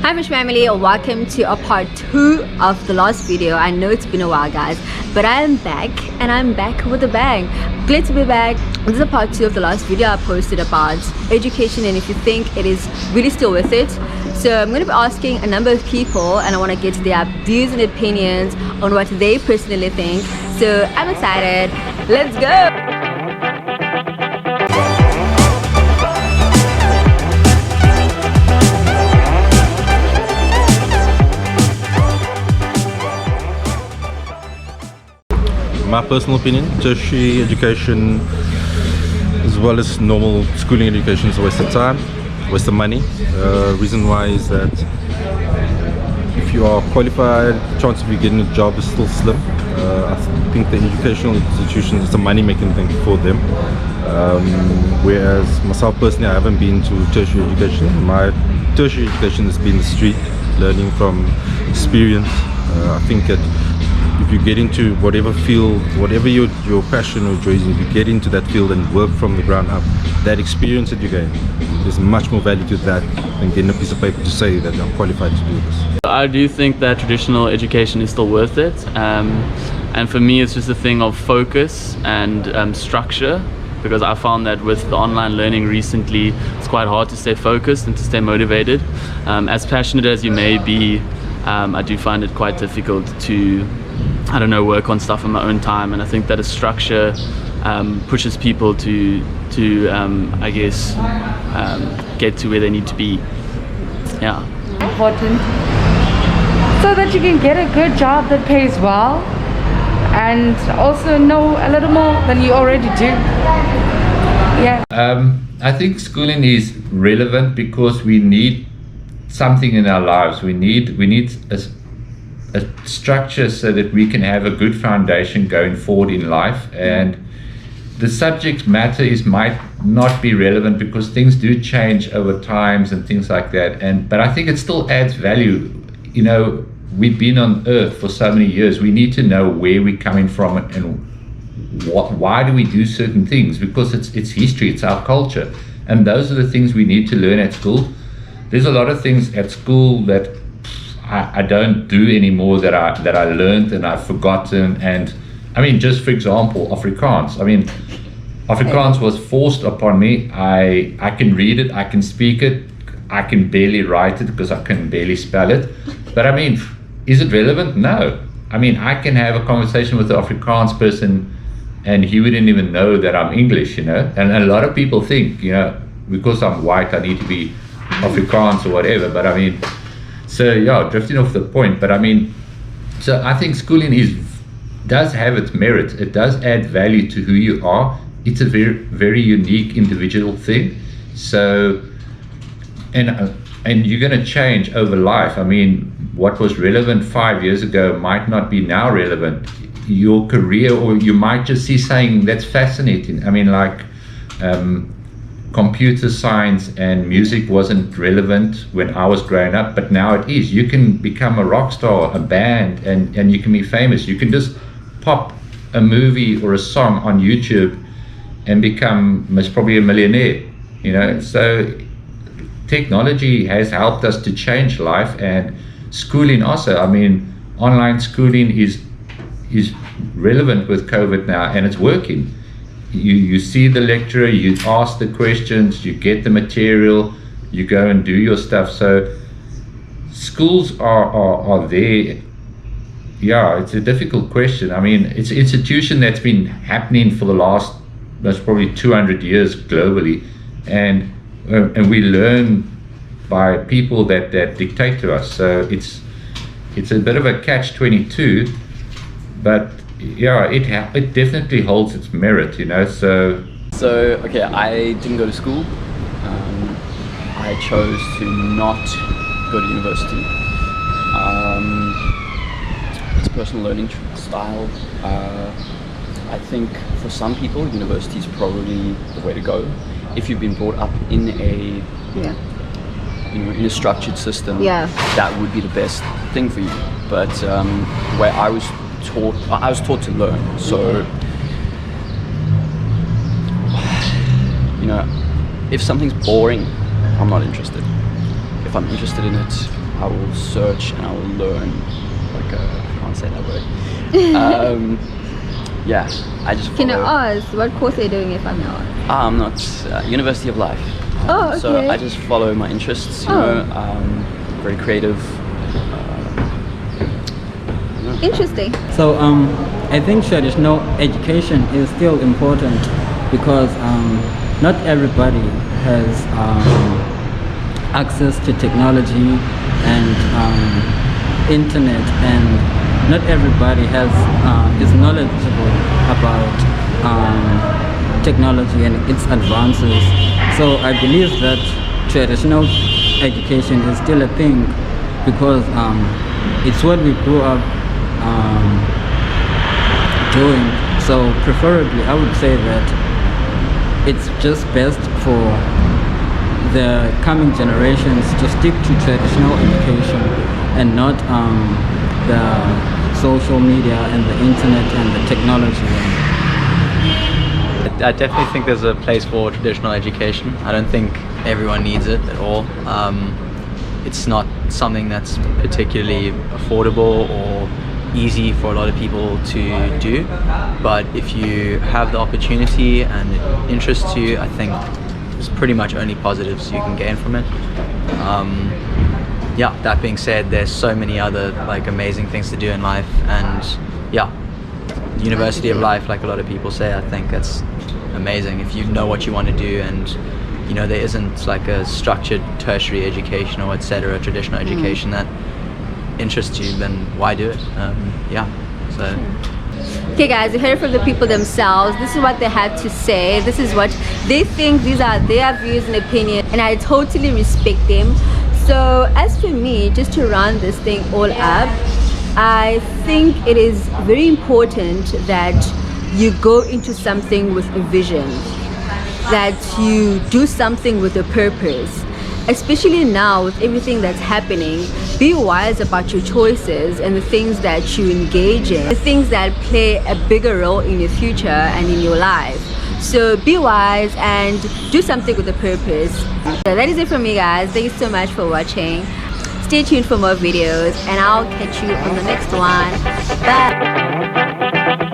Hi Mish family, welcome to a part 2 of the last video. I know it's been a while guys, but I am back and I'm back with a bang. Glad to be back. This is a part 2 of the last video I posted about education and if you think it is really still worth it. So I'm going to be asking a number of people and I want to get their views and opinions on what they personally think. So I'm excited. Let's go! My personal opinion, tertiary education as well as normal schooling education is a waste of time, waste of money. Reason why is that if you are qualified, the chance of you getting a job is still slim. I think the educational institutions, it's a money making thing for them. Whereas myself personally, I haven't been to tertiary education. My tertiary education has been the street, learning from experience. I think that if you get into whatever field, whatever your passion or joy is, if you get into that field and work from the ground up, that experience that you gain, there's much more value to that than getting a piece of paper to say that I'm qualified to do this. I do think that traditional education is still worth it, and for me it's just a thing of focus and structure, because I found that with the online learning recently it's quite hard to stay focused and to stay motivated. As passionate as you may be, I do find it quite difficult to work on stuff in my own time, and I think that a structure pushes people to get to where they need to be. Yeah. Important so that you can get a good job that pays well and also know a little more than you already do. Yeah. I think schooling is relevant because we need something in our lives. We need a structure so that we can have a good foundation going forward in life, and the subject matter might not be relevant because things do change over times and things like that, but I think it still adds value. You know, we've been on earth for so many years. We need to know where we're coming from and why do we do certain things, because it's history, it's our culture, and those are the things we need to learn at school. There's a lot of things at school that I don't do anymore that I learned and I've forgotten. And I mean, just for example, Afrikaans. I mean, Afrikaans was forced upon me. I can read it, I can speak it, I can barely write it because I can barely spell it. But I mean, is it relevant? No. I mean, I can have a conversation with an Afrikaans person and he wouldn't even know that I'm English, you know. And a lot of people think, you know, because I'm white, I need to be Afrikaans or whatever. But I mean, so yeah, drifting off the point, but I mean, so I think schooling does have its merit. It does add value to who you are. It's a very, very unique individual thing. So, and you're going to change over life. I mean, what was relevant 5 years ago might not be now relevant. Your career, or you might just see saying that's fascinating. I mean, like, computer science and music wasn't relevant when I was growing up, but now it is. You can become a rock star, a band, and you can be famous. You can just pop a movie or a song on YouTube and become most probably a millionaire, you know. So technology has helped us to change life, and schooling also. I mean, online schooling is relevant with COVID now, and it's working. You see the lecturer, you ask the questions, you get the material, you go and do your stuff. So schools are there. Yeah, it's a difficult question. I mean, it's an institution that's been happening for the last, that's probably 200 years globally, and we learn by people that dictate to us. So it's a bit of a catch-22, but yeah, it definitely holds its merit, you know. So okay, I didn't go to school. I chose to not go to university. It's a personal learning style. I think for some people, university is probably the way to go. If you've been brought up in a in a structured system, that would be the best thing for you. But where I was taught to learn. So, you know, if something's boring, I'm not interested. If I'm interested in it, I will search and I will learn. Like I can't say that word. Yeah, I just follow. Can I ask what course are you doing, if I may ask? I'm not University of Life. Oh, okay. So I just follow my interests. You know, very creative. Interesting. So I think traditional education is still important because not everybody has access to technology and internet, and not everybody is knowledgeable about technology and its advances. So I believe that traditional education is still a thing because it's what we grew up doing. So preferably I would say that it's just best for the coming generations to stick to traditional education and not the social media and the internet and the technology. I definitely think there's a place for traditional education. I don't think everyone needs it at all. It's not something that's particularly affordable or easy for a lot of people to do, but if you have the opportunity and it interests you, I think there's pretty much only positives you can gain from it. Yeah, that being said, there's so many other like amazing things to do in life, and yeah, University of Life, like a lot of people say, I think that's amazing if you know what you want to do, and you know there isn't like a structured tertiary education or etc. traditional education that interests you, then why do it? Yeah, so. Okay guys, you heard it from the people themselves. This is what they had to say. This is what they think. These are their views and opinion, and I totally respect them. So as for me, just to round this thing all up, I think it is very important that you go into something with a vision, that you do something with a purpose. Especially now with everything that's happening, be wise about your choices and the things that you engage in, the things that play a bigger role in your future and in your life. So be wise and do something with a purpose. So that is it from me, guys. Thank you so much for watching. Stay tuned for more videos, and I'll catch you on the next one. Bye.